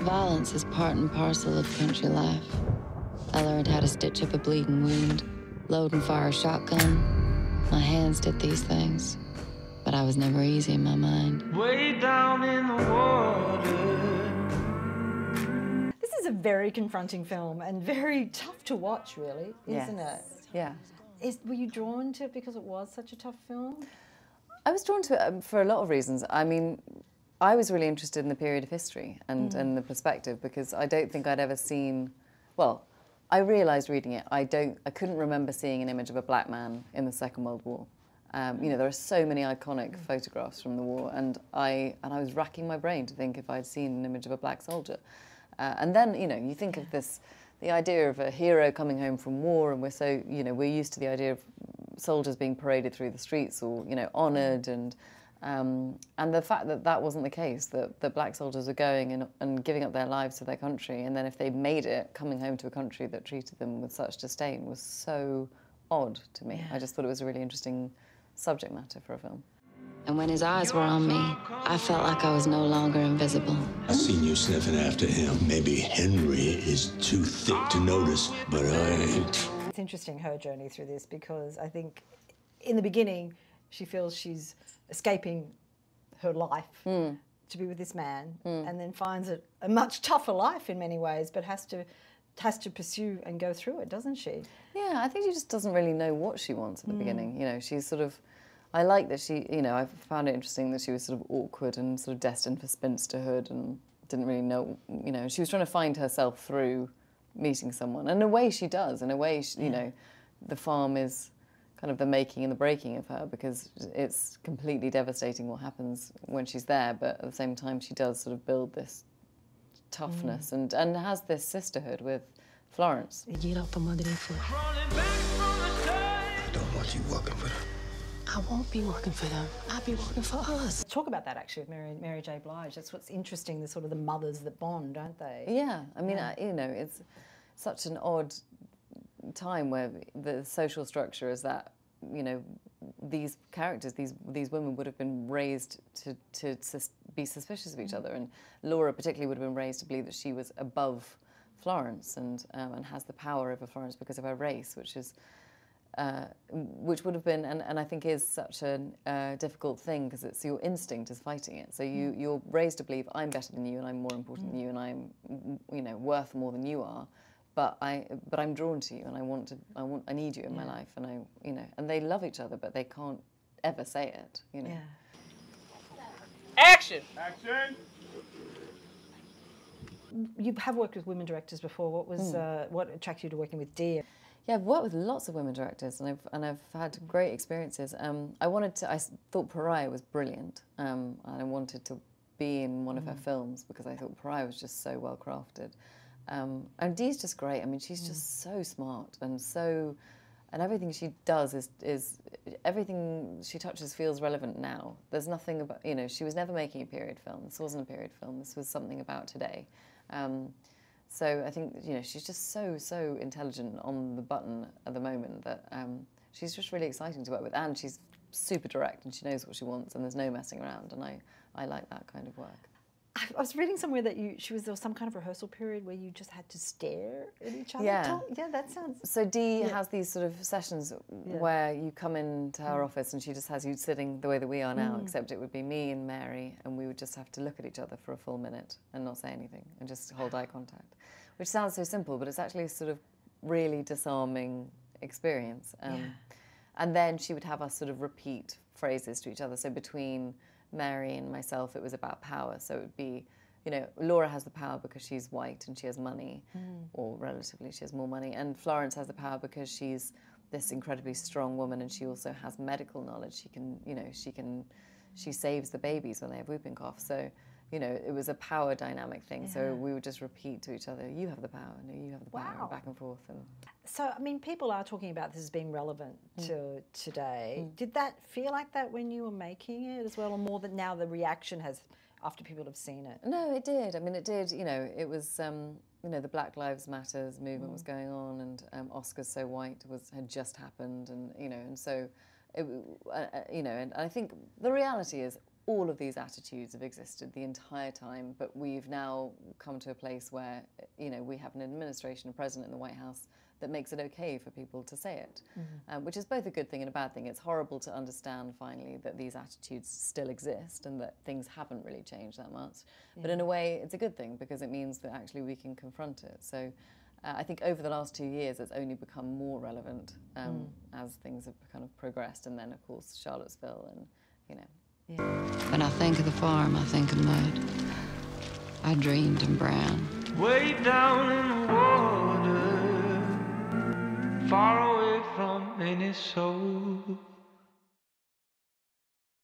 Violence is part and parcel of country life. I learned how to stitch up a bleeding wound, load and fire a shotgun. My hands did these things, but I was never easy in my mind. Way down in the water. This is a very confronting film and very tough to watch, really, isn't Yes. it? Yeah. Were you drawn to it because it was such a tough film? I was drawn to it for a lot of reasons. I mean, I was really interested in the period of history and the perspective, because I don't think I'd ever seen, well, I realised reading it, I couldn't remember seeing an image of a black man in the Second World War. You know, there are so many iconic photographs from the war, and I was racking my brain to think if I'd seen an image of a black soldier. And then, you know, you think of this, the idea of a hero coming home from war, and we're so, you know, we're used to the idea of soldiers being paraded through the streets or, you know, honoured, and the fact that that wasn't the case, that black soldiers were going and giving up their lives to their country, and then if they made it, coming home to a country that treated them with such disdain was so odd to me. Yeah. I just thought it was a really interesting subject matter for a film. And when his eyes were on me, I felt like I was no longer invisible. I seen you sniffing after him. Maybe Henry is too thick to notice, but I ain't. It's interesting, her journey through this, because I think in the beginning she feels she's escaping her life to be with this man, and then finds it a much tougher life in many ways, but has to pursue and go through it, doesn't she? Yeah, I think she just doesn't really know what she wants at the beginning. You know, she's sort of, I like that she, you know, I found it interesting that she was sort of awkward and sort of destined for spinsterhood and didn't really know, you know, she was trying to find herself through meeting someone. And in a way she does, in a way, she, you know, the farm is kind of the making and the breaking of her, because it's completely devastating what happens when she's there, but at the same time she does sort of build this toughness and has this sisterhood with Florence. Get up from underneath foot. I don't want you working for them. I won't be working for them. I'll be working for us. Talk about that actually with Mary J. Blige. That's what's interesting, the sort of the mothers that bond, don't they? Yeah, I mean, you know, it's such an odd time where the social structure is that, you know, these characters, these women would have been raised to be suspicious of each other, and Laura particularly would have been raised to believe that she was above Florence and has the power over Florence because of her race, which would have been, and I think is such a difficult thing, because it's your instinct is fighting it. So you're raised to believe I'm better than you and I'm more important than you and I'm, you know, worth more than you are. But I'm drawn to you, and I need you in my life, and you know, and they love each other, but they can't ever say it, you know. Yeah. Action! Action! You have worked with women directors before. What was what attracted you to working with Dee? Yeah, I've worked with lots of women directors, and I've had great experiences. I thought Pariah was brilliant, and I wanted to be in one of her films because I thought Pariah was just so well crafted. And Dee's just great. I mean, she's just so smart and everything she does is everything she touches feels relevant now. There's nothing about, you know, she was never making a period film. This wasn't a period film. This was something about today. So I think, you know, she's just so intelligent on the button at the moment that she's just really exciting to work with, and she's super direct and she knows what she wants and there's no messing around, and I like that kind of work. I was reading somewhere that there was some kind of rehearsal period where you just had to stare at each other. Yeah. Yeah, that sounds... So Dee has these sort of sessions where you come into her office and she just has you sitting the way that we are now, except it would be me and Mary, and we would just have to look at each other for a full minute and not say anything and just hold eye contact, which sounds so simple, but it's actually a sort of really disarming experience. And then she would have us sort of repeat phrases to each other. So between Mary and myself, it was about power. So it would be, you know, Laura has the power because she's white and she has money, or relatively she has more money. And Florence has the power because she's this incredibly strong woman, and she also has medical knowledge. She can, you know, she saves the babies when they have whooping cough. So, you know, it was a power dynamic thing. Yeah. So we would just repeat to each other, you have the power, no, you have the power, and back and forth. And so, I mean, people are talking about this as being relevant to today. Did that feel like that when you were making it as well, or more that now the reaction has, after people have seen it? No, it did. I mean, it did. You know, it was, you know, the Black Lives Matters movement was going on, and Oscars So White had just happened, and, you know, and so, you know, and I think the reality is all of these attitudes have existed the entire time, but we've now come to a place where, you know, we have an administration and president in the White House that makes it okay for people to say it, which is both a good thing and a bad thing. It's horrible to understand finally that these attitudes still exist and that things haven't really changed that much. But in a way, it's a good thing because it means that actually we can confront it. So I think over the last 2 years, it's only become more relevant as things have kind of progressed. And then, of course, Charlottesville and, you know. When I think of the farm, I think of mud. I dreamed in brown. Way down in the water, far away from any soul.